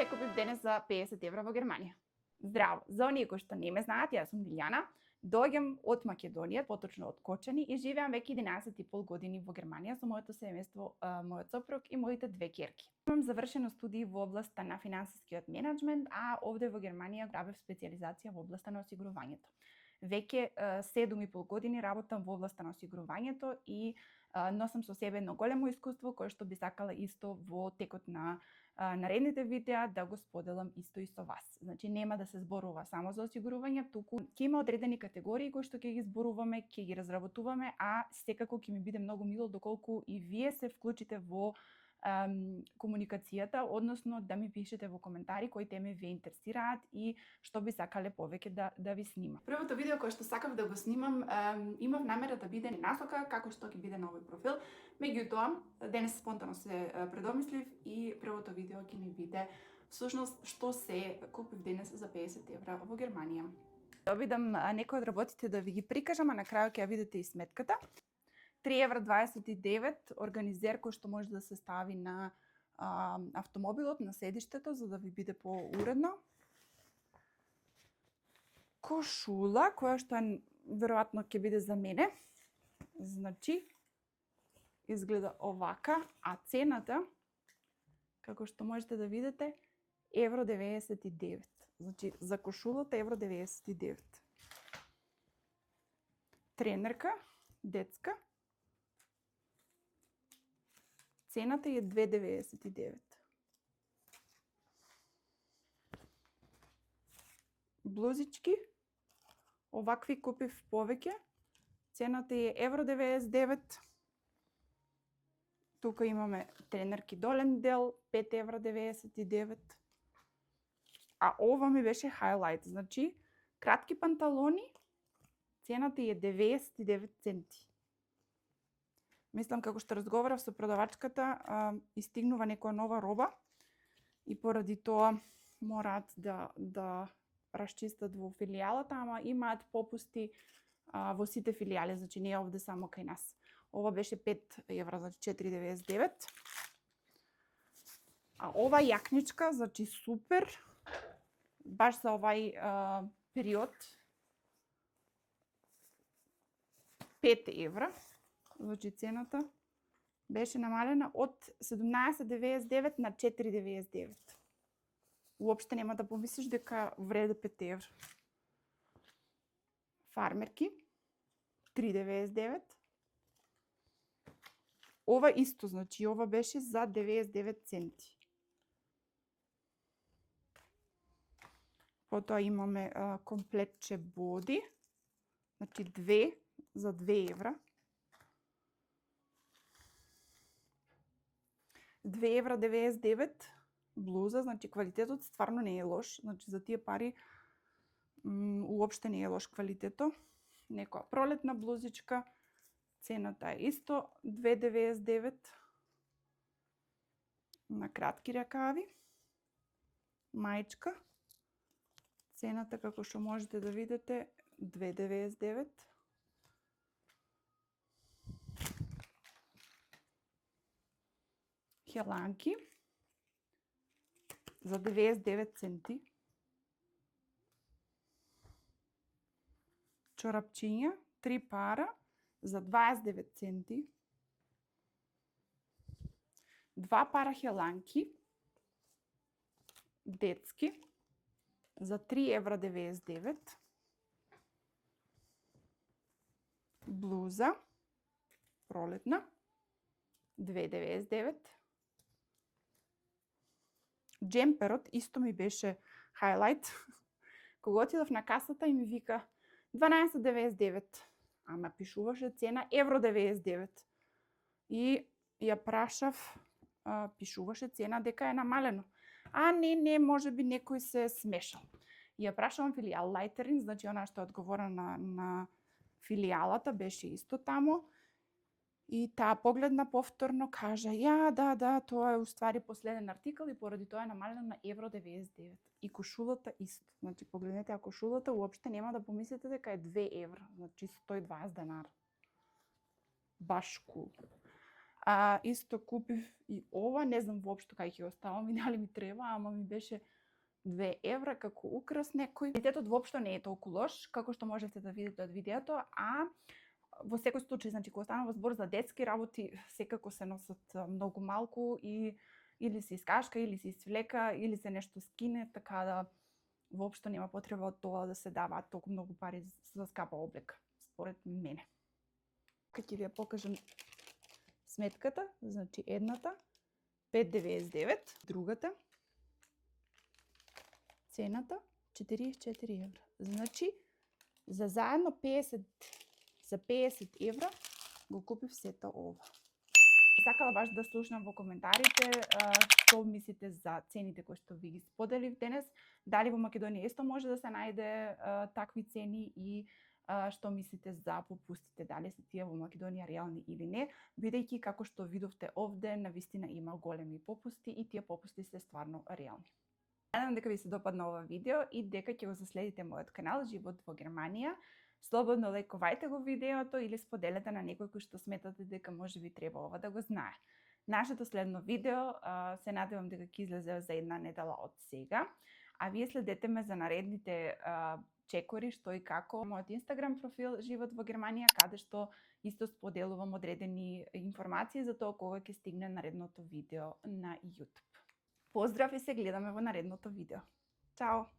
купив денес за 50 евра во Германија. Здраво, за оние кои што не ме знаат, јас сум Лиљана, доаѓам од Македонија, поточно од Кочани и живеам веќе 11,5 години во Германија со моето семејство, мојот сопруг и моите две ќерки. Имам завршено студии во областа на финансискиот менаџмент, а овде во Германија правев специјализација во областа на осигурувањето. Веќе 7,5 години работам во областа на осигурувањето и носам со себе едно големо искуство кое што би сакала исто во текот на наредните видеа да го споделам исто и со вас. Значи нема да се зборува само за осигурување, туку ќе има одредени категории кои што ќе ги зборуваме, ќе ги разработуваме, а секако ќе ми биде многу мило доколку и вие се вклучите во комуникацијата, односно да ми пишете во коментари кои теми ве интересираат и што би сакале повеќе да ви снимам. Првото видео кое што сакав да го снимам, имав намера да биде насока како што ќе биде на овој профил. Меѓутоа, денес спонтано се предомислив и првото видео ќе ми биде всушност што се купив денес за 50 евра во Германија. Да обидам некои од работите да ви ги прикажам, а на крајот ќе ја видите и сметката. 3,29 евра организер кој што може да се стави на автомобилот, на седиштето, за да ви биде поуредно. Кошула, која што веројатно ќе биде за мене. Значи, изгледа овака, а цената, како што можете да видите, евро 99. Значи, за кошулата евро 99. Тренерка, детска. Цената е 2,99. Блузички, овакви купив повеќе. Цената е евро 99. Тука имаме тренерки долен дел, 5,99 евра. А ова ми беше хайлайт, значи кратки панталони, цената е 99 центи. Мислам, како што разговарав со продавачката, истигнува некоја нова роба и поради тоа мораат да расчистат во филијалата, ама имаат попусти во сите филијали, значи не е овде само кај нас. Ова беше 5 евра, значи 4,99. А ова јакничка, значи супер, баш за овај период, 5 евра. Значи цената беше намалена од 17,99 на 4,99. Уопште нема да помислиш дека вреде 5 евра. Фармерки 3,99. Ова исто, значи ова беше за 99 центи. Потоа имаме комплетче боди, значи 2 за 2 евра. 2,99 евра блуза, значи квалитетот стварно не е лош, значи за тие пари уопште не е лош квалитетот. Некоја пролетна блузичка, цената е исто 2,99 на кратки ракави. Маичка, цената како што можете да видите 2,99. Хеланки за 99 центи. Чорапчиња, 3 пара за 29 центи. 2 пара хеланки, детски, за 3,99 евра. Блуза, пролетна, 2,99. Джемперот исто ми беше хайлайт. Кога отидов на касата и ми вика 12,99. Ама пишуваше цена евро 99. И ја прашав, пишуваше цена дека е намалено. А не, може би некој се смешал. И ја прашавам филијал Лајтерин, значи она што одговора на филијалата беше исто тамо. И таа погледна повторно, кажа, да, тоа е уствари последен артикл и поради тоа е намалено на евро 99. И кошулата исто. Значи, погледнете, а кошулата уопште нема да помислите дека е 2 евра, значи 120 денара. Баш кул. Исто купив и ова, не знам воопшто кај ќе оставам и дали ми треба, ама ми беше 2 евра како украс некој. Квалитетот воопшто не е толку лош, како што можете да видите од видеото, а во секој случај, значи кога станува збор за детски работи, секако се носат многу малку и или се искашка, или се исвлека, или се нешто скине, така да воопшто нема потреба од тоа да се даваат толку многу пари за скапа облека, според мене. Ќе ви ја покажам сметката, значи едната 5,99, другата цената 44 евра. Значи за заедно 50 евра го купив сето ова. Сакала баш да слушнам во коментарите што мислите за цените кои што ви ги споделив денес, дали во Македонија исто може да се најде такви цени и што мислите за попустите, дали се тие во Македонија реални или не, бидејќи како што видовте овде, навистина има големи попусти и тие попусти се стварно реални. Надевам дека ви се допадна ова видео и дека ќе го заследите мојот канал Живот во Германија. Слободно лајкувајте го видеото или споделете на некој кој што сметате дека може би треба ова да го знае. Нашето следно видео се надевам дека ќе излезе за една недела од сега, а вие следете ме за наредните чекори што и како мојот Инстаграм профил Живот во Германија, каде што исто споделувам одредени информации за тоа кога ќе стигне наредното видео на YouTube. Поздрав и се гледаме во наредното видео. Чао!